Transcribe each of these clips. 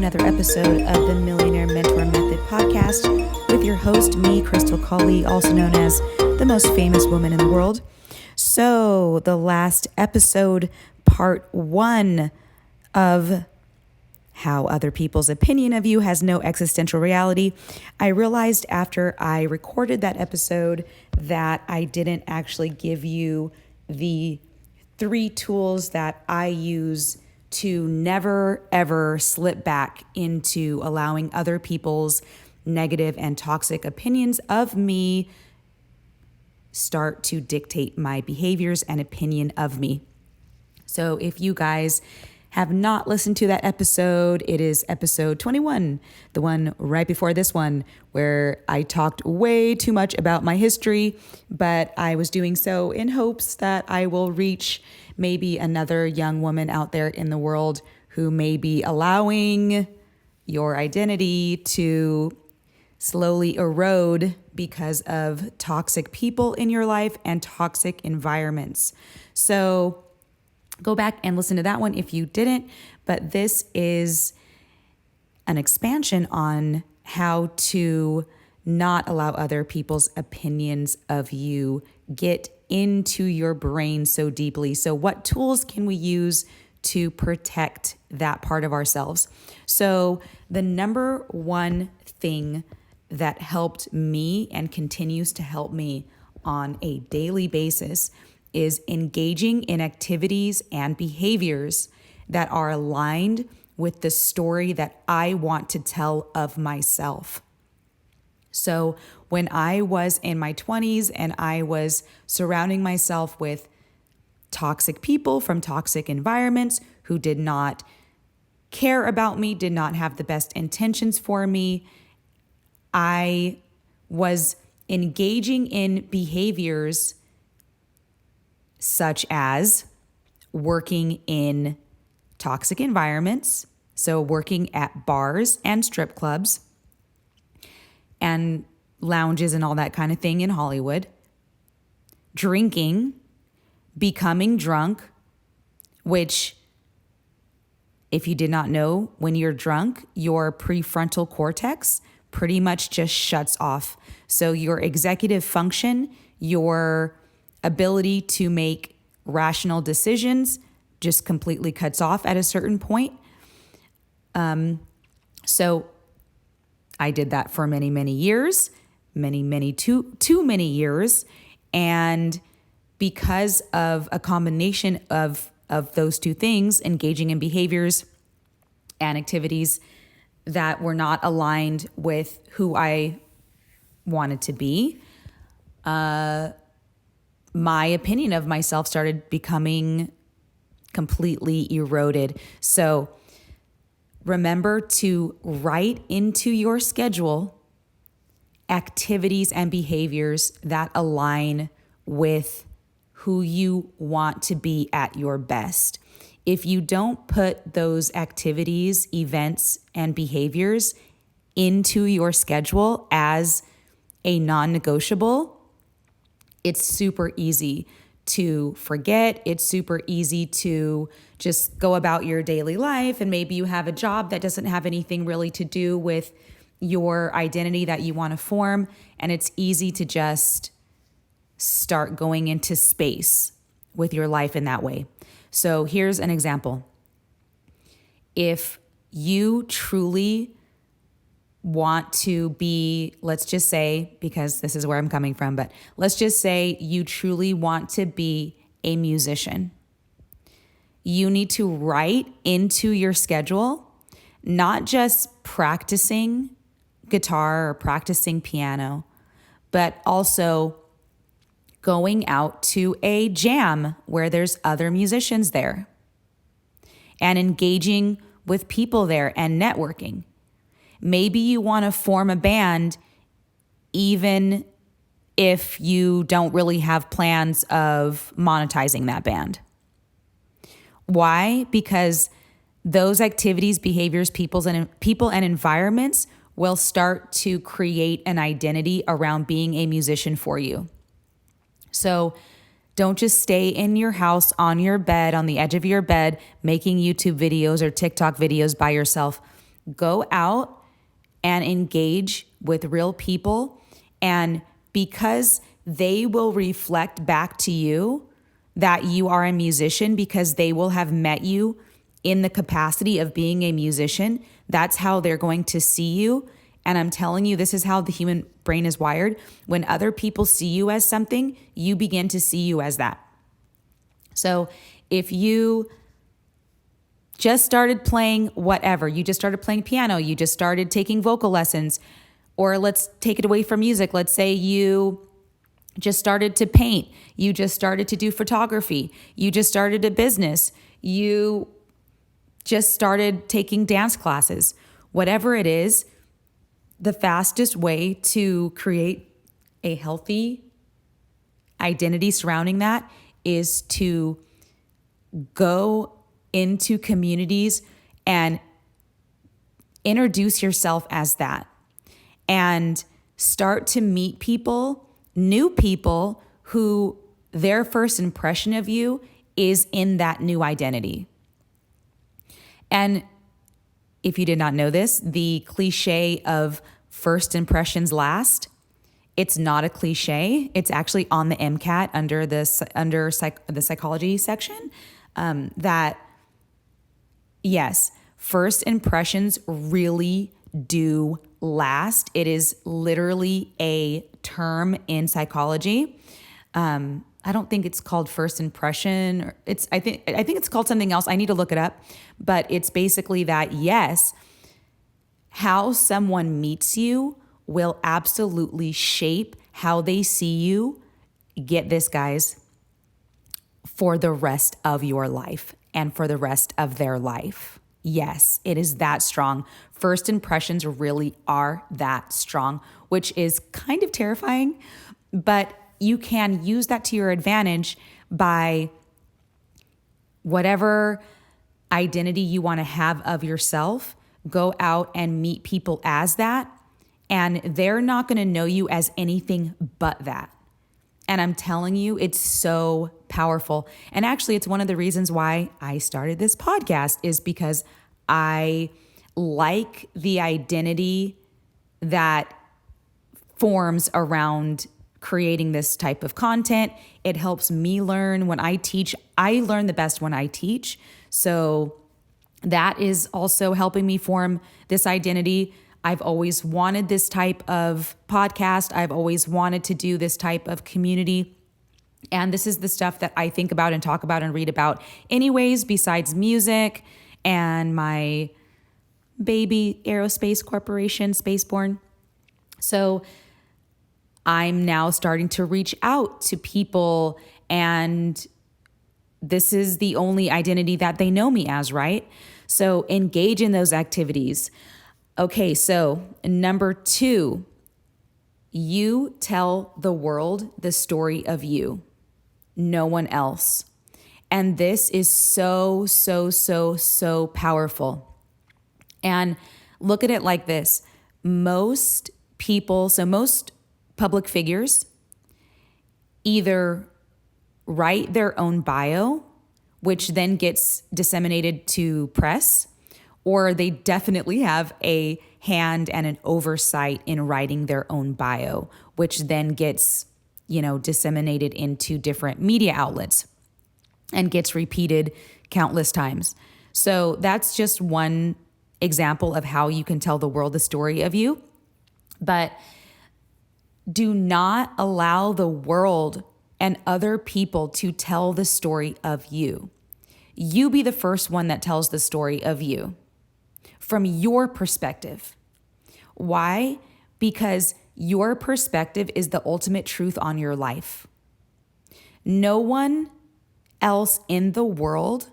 another episode of the Millionaire Mentor Method podcast with your host, me, Crystal Colley, also known as the most famous woman in the world. So the last episode, part 1 of how other people's opinion of you has no existential reality. I realized after I recorded that episode that I didn't actually give you the 3 tools that I use to never, ever slip back into allowing other people's negative and toxic opinions of me start to dictate my behaviors and opinion of me. So if you guys have not listened to that episode, it is episode 21, the one right before this one, where I talked way too much about my history, but I was doing so in hopes that I will reach maybe another young woman out there in the world who may be allowing your identity to slowly erode because of toxic people in your life and toxic environments. So go back and listen to that one if you didn't, but this is an expansion on how to not allow other people's opinions of you get into your brain so deeply. So what tools can we use to protect that part of ourselves? So the number one thing that helped me and continues to help me on a daily basis is engaging in activities and behaviors that are aligned with the story that I want to tell of myself. So when I was in my 20s and I was surrounding myself with toxic people from toxic environments who did not care about me, did not have the best intentions for me, I was engaging in behaviors such as working in toxic environments, so working at bars and strip clubs and lounges and all that kind of thing in Hollywood, drinking, becoming drunk, which, if you did not know, when you're drunk, your prefrontal cortex pretty much just shuts off. So your executive function, your ability to make rational decisions just completely cuts off at a certain point. So I did that for many, many years, too many years. And because of a combination of those two things, engaging in behaviors and activities that were not aligned with who I wanted to be, my opinion of myself started becoming completely eroded. So remember to write into your schedule activities and behaviors that align with who you want to be at your best. If you don't put those activities, events, and behaviors into your schedule as a non-negotiable, it's super easy to forget. It's super easy to just go about your daily life, and maybe you have a job that doesn't have anything really to do with your identity that you want to form, and it's easy to just start going into space with your life in that way. So here's an example. If you truly want to be, let's just say, because this is where I'm coming from, but let's just say you truly want to be a musician. You need to write into your schedule, not just practicing guitar or practicing piano, but also going out to a jam where there's other musicians there and engaging with people there and networking. Maybe you want to form a band even if you don't really have plans of monetizing that band. Why? Because those activities, behaviors, people and environments will start to create an identity around being a musician for you. So don't just stay in your house on your bed, on the edge of your bed, making YouTube videos or TikTok videos by yourself. Go out and engage with real people. And because they will reflect back to you that you are a musician, because they will have met you in the capacity of being a musician, that's how they're going to see you. And I'm telling you, this is how the human brain is wired. When other people see you as something, you begin to see you as that. So if you just started playing whatever, you just started playing piano, you just started taking vocal lessons, or let's take it away from music. Let's say you just started to paint, you just started to do photography, you just started a business, you just started taking dance classes, whatever it is, the fastest way to create a healthy identity surrounding that is to go into communities and introduce yourself as that, and start to meet people, new people who their first impression of you is in that new identity. And if you did not know this, the cliche of first impressions last, it's not a cliche. It's actually on the MCAT under the psychology section, that yes, first impressions really do last. It is literally a term in psychology. I don't think it's called first impression. I think it's called something else. I need to look it up. But it's basically that, yes, how someone meets you will absolutely shape how they see you, get this, guys, for the rest of your life and for the rest of their life. Yes, it is that strong. First impressions really are that strong, which is kind of terrifying, but you can use that to your advantage by whatever identity you want to have of yourself. Go out and meet people as that, and they're not going to know you as anything but that. And I'm telling you, it's so powerful. And actually, it's one of the reasons why I started this podcast, is because I like the identity that forms around creating this type of content. It helps me learn. When I teach, I learn the best when I teach. So that is also helping me form this identity. I've always wanted this type of podcast. I've always wanted to do this type of community. And this is the stuff that I think about and talk about and read about anyways, besides music and my baby aerospace corporation, Spaceborne. So I'm now starting to reach out to people, and this is the only identity that they know me as, right? So engage in those activities. Okay, so number 2, you tell the world the story of you, no one else. And this is so, so, so, so powerful. And look at it like this. Most people, so most public figures either write their own bio, which then gets disseminated to press, or they definitely have a hand and an oversight in writing their own bio, which then gets, disseminated into different media outlets and gets repeated countless times. So that's just one example of how you can tell the world the story of you. But do not allow the world and other people to tell the story of you. You be the first one that tells the story of you from your perspective. Why? Because your perspective is the ultimate truth on your life. No one else in the world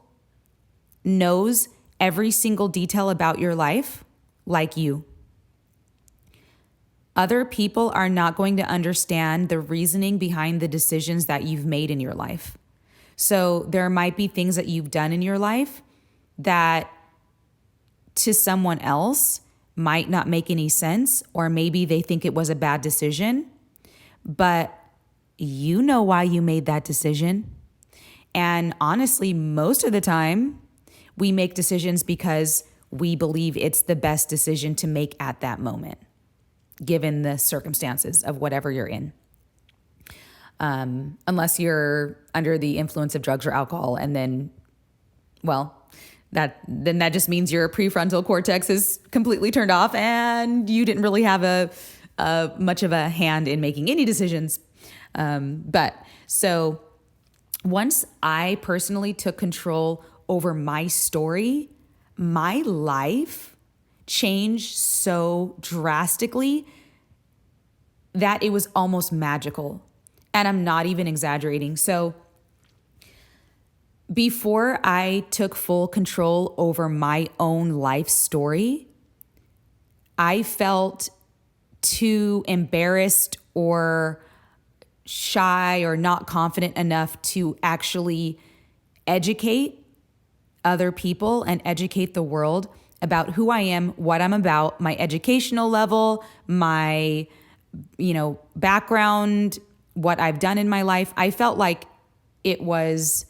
knows every single detail about your life like you. Other people are not going to understand the reasoning behind the decisions that you've made in your life. So there might be things that you've done in your life that to someone else might not make any sense, or maybe they think it was a bad decision, but you know why you made that decision. And honestly, most of the time we make decisions because we believe it's the best decision to make at that moment, given the circumstances of whatever you're in. Unless you're under the influence of drugs or alcohol, and then, well, that just means your prefrontal cortex is completely turned off and you didn't really have a much of a hand in making any decisions. But so once I personally took control over my story, my life changed so drastically that it was almost magical. And I'm not even exaggerating. So before I took full control over my own life story, I felt too embarrassed or shy or not confident enough to actually educate other people and educate the world about who I am, what I'm about, my educational level, my, background, what I've done in my life. I felt like it was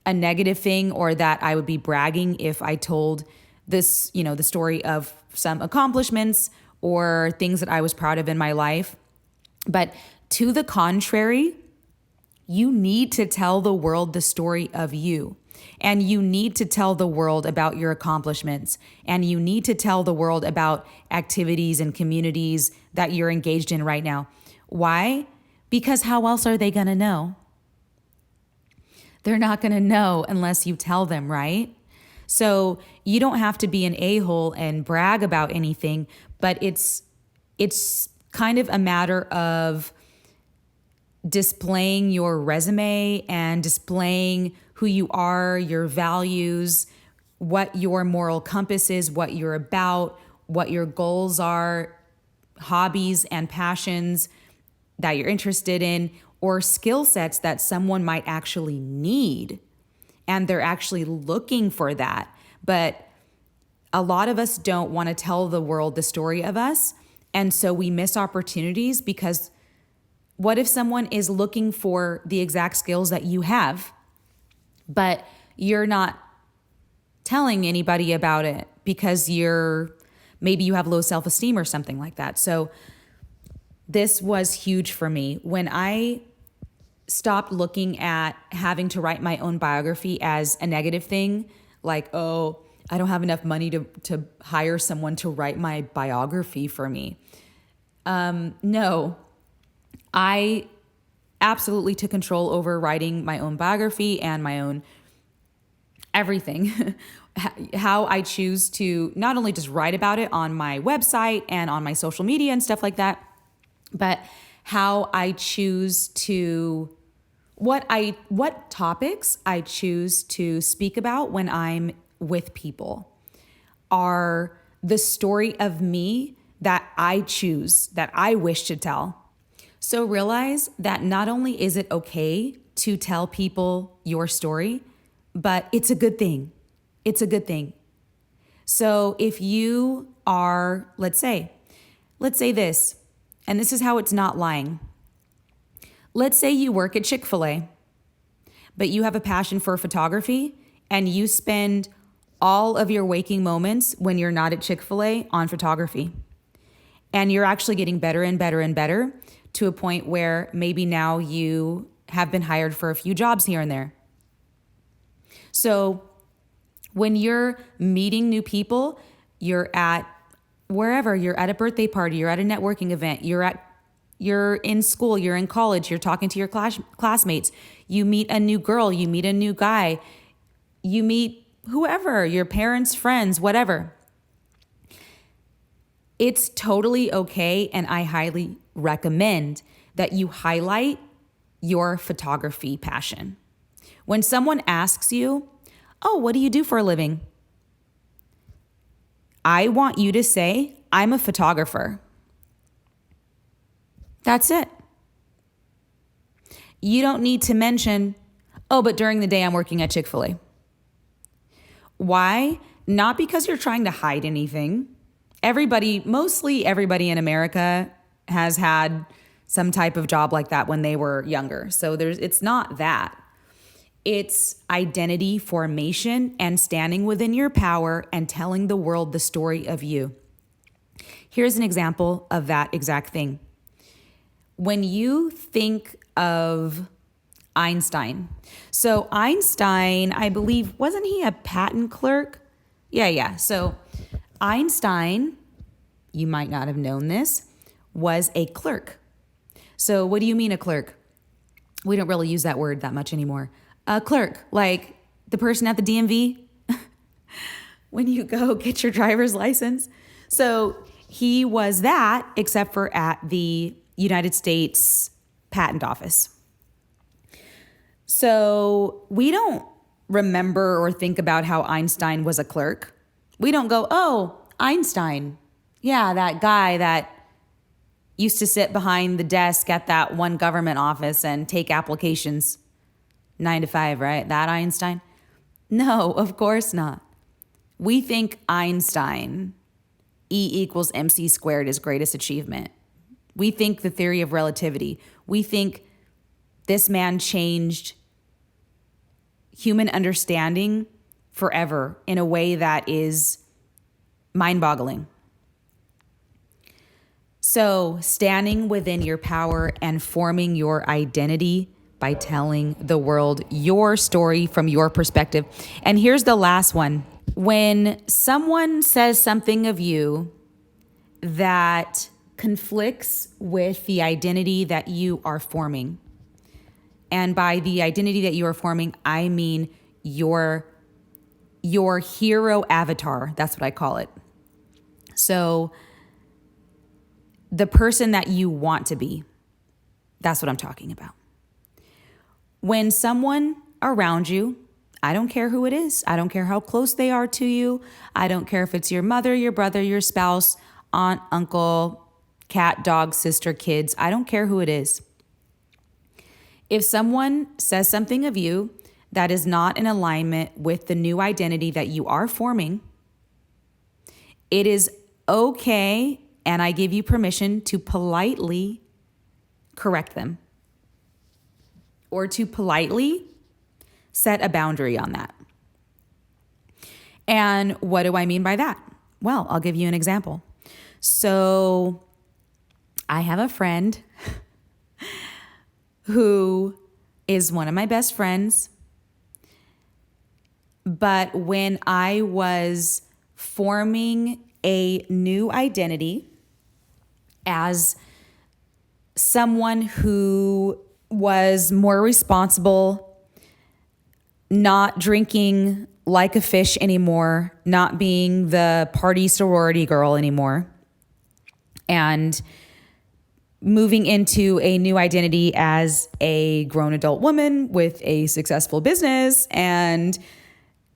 a negative thing, or that I would be bragging if I told this, the story of some accomplishments or things that I was proud of in my life. But to the contrary, you need to tell the world the story of you. And you need to tell the world about your accomplishments. And you need to tell the world about activities and communities that you're engaged in right now. Why? Because how else are they going to know? They're not going to know unless you tell them, right? So you don't have to be an a-hole and brag about anything, but it's kind of a matter of displaying your resume and displaying who you are, your values, what your moral compass is, what you're about, what your goals are, hobbies and passions that you're interested in, or skill sets that someone might actually need. And they're actually looking for that. But a lot of us don't want to tell the world the story of us. And so we miss opportunities, because what if someone is looking for the exact skills that you have, but you're not telling anybody about it because maybe you have low self-esteem or something like that. So this was huge for me. When I stopped looking at having to write my own biography as a negative thing, like, oh, I don't have enough money to hire someone to write my biography for me. No, I absolutely took control over writing my own biography and my own everything. How I choose to not only just write about it on my website and on my social media and stuff like that, but how I choose to, what topics I choose to speak about when I'm with people are the story of me that I choose, that I wish to tell. So realize that not only is it okay to tell people your story, but it's a good thing. It's a good thing. So if you are, let's say this, and this is how it's not lying. Let's say you work at Chick-fil-A, but you have a passion for photography and you spend all of your waking moments when you're not at Chick-fil-A on photography. And you're actually getting better and better and better to a point where maybe now you have been hired for a few jobs here and there. So when you're meeting new people, you're at wherever, you're at a birthday party, you're at a networking event, you're in school, you're in college, you're talking to your classmates, you meet a new girl, you meet a new guy, you meet whoever, your parents, friends, whatever. It's totally okay, and I highly recommend that you highlight your photography passion. When someone asks you, oh, what do you do for a living? I want you to say, I'm a photographer. That's it. You don't need to mention, oh, but during the day I'm working at Chick-fil-A. Why? Not because you're trying to hide anything. Mostly everybody in America has had some type of job like that when they were younger. So it's not that. It's identity formation and standing within your power and telling the world the story of you. Here's an example of that exact thing. When you think of Einstein, so Einstein, I believe, wasn't he a patent clerk? Yeah. So Einstein, you might not have known this, was a clerk. So what do you mean a clerk? We don't really use that word that much anymore. A clerk, like the person at the DMV when you go get your driver's license. So he was that, except for at the United States Patent Office. So we don't remember or think about how Einstein was a clerk. We don't go, oh, Einstein. Yeah, that guy that used to sit behind the desk at that one government office and take applications 9 to 5, right? That Einstein? No, of course not. We think Einstein, E equals MC squared, is greatest achievement. We think the theory of relativity. We think this man changed human understanding forever in a way that is mind-boggling. So, standing within your power and forming your identity by telling the world your story from your perspective. And here's the last one. When someone says something of you that conflicts with the identity that you are forming, and by the identity that you are forming, I mean your hero avatar. That's what I call it. So the person that you want to be, that's what I'm talking about. When someone around you, I don't care who it is, I don't care how close they are to you, I don't care if it's your mother, your brother, your spouse, aunt, uncle, cat, dog, sister, kids, I don't care who it is. If someone says something of you that is not in alignment with the new identity that you are forming, it is okay, and I give you permission to politely correct them or to politely set a boundary on that. And what do I mean by that? Well, I'll give you an example. So I have a friend who is one of my best friends. But when I was forming a new identity as someone who was more responsible, not drinking like a fish anymore, not being the party sorority girl anymore, and moving into a new identity as a grown adult woman with a successful business and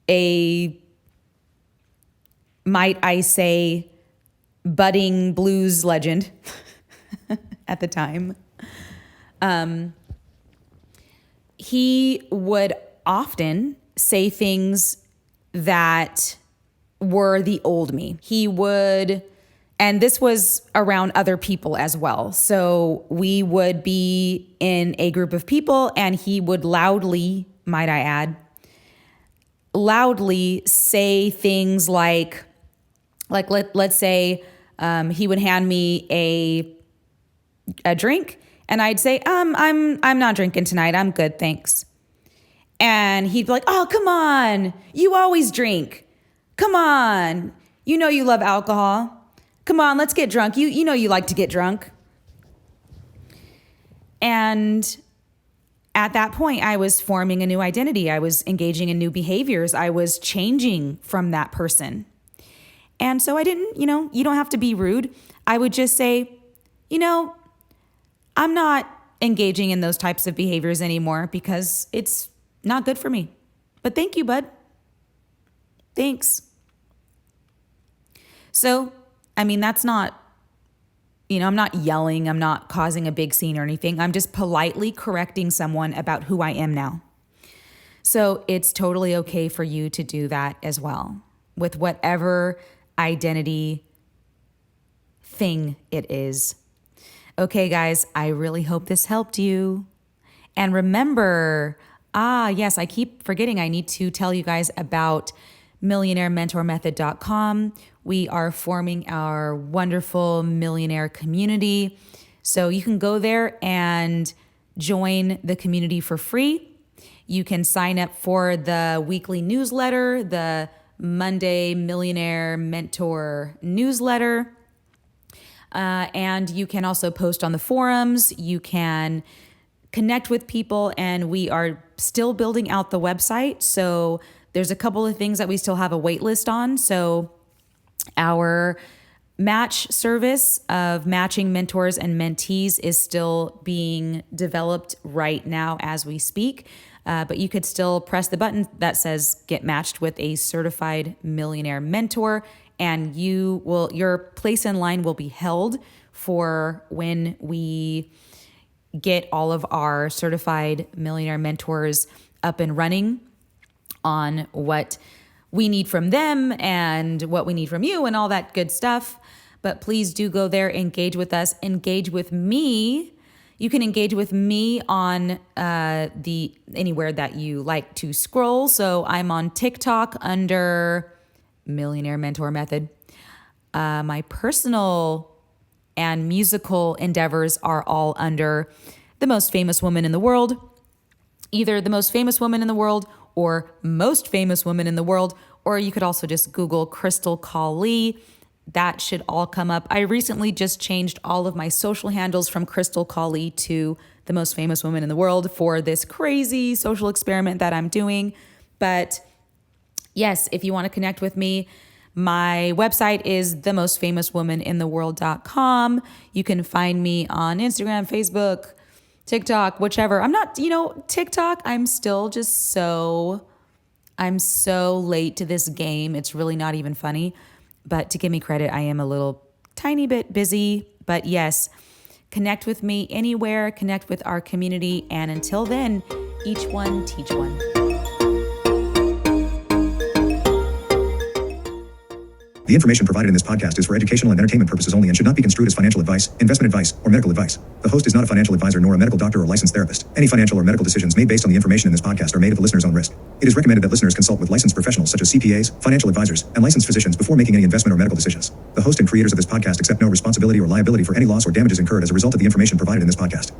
a, might I say, budding blues legend at the time. He would often say things that were the old me. He would, and this was around other people as well. So we would be in a group of people and he would loudly, might I add, loudly say things like let's say he would hand me a drink and I'd say, I'm not drinking tonight. I'm good, thanks. And he'd be like, oh, come on. You always drink. Come on. You know you love alcohol. Come on, let's get drunk. You know you like to get drunk. And at that point, I was forming a new identity. I was engaging in new behaviors. I was changing from that person. And so I didn't, you don't have to be rude. I would just say, I'm not engaging in those types of behaviors anymore because it's not good for me. But thank you, bud. Thanks. So, that's not, I'm not yelling. I'm not causing a big scene or anything. I'm just politely correcting someone about who I am now. So it's totally okay for you to do that as well with whatever identity thing it is. Okay, guys, I really hope this helped you. And remember, Yes, I keep forgetting I need to tell you guys about millionairementormethod.com. We are forming our wonderful millionaire community. So you can go there and join the community for free. You can sign up for the weekly newsletter, the Monday Millionaire Mentor newsletter. And you can also post on the forums. You can connect with people, and we are still building out the website. So there's a couple of things that we still have a wait list on. So our match service of matching mentors and mentees is still being developed right now as we speak. But you could still press the button that says get matched with a certified millionaire mentor, and your place in line will be held for when we get all of our certified millionaire mentors up and running on what we need from them and what we need from you and all that good stuff. But please do go there, engage with us, engage with me. You can engage with me on anywhere that you like to scroll. So I'm on TikTok under Millionaire Mentor Method. My personal and musical endeavors are all under The Most Famous Woman in the World. Either The Most Famous Woman in the World or Most Famous Woman in the World, or you could also just Google Crystal Colley. That should all come up. I recently just changed all of my social handles from Crystal Colley to The Most Famous Woman in the World for this crazy social experiment that I'm doing. But yes, if you want to connect with me, my website is themostfamouswomanintheworld.com. You can find me on Instagram, Facebook, TikTok, whichever. I'm not, TikTok, I'm so late to this game. It's really not even funny. But to give me credit, I am a little tiny bit busy. But yes, connect with me anywhere, connect with our community. And until then, each one teach one. The information provided in this podcast is for educational and entertainment purposes only and should not be construed as financial advice, investment advice, or medical advice. The host is not a financial advisor nor a medical doctor or licensed therapist. Any financial or medical decisions made based on the information in this podcast are made at the listener's own risk. It is recommended that listeners consult with licensed professionals such as CPAs, financial advisors, and licensed physicians before making any investment or medical decisions. The host and creators of this podcast accept no responsibility or liability for any loss or damages incurred as a result of the information provided in this podcast.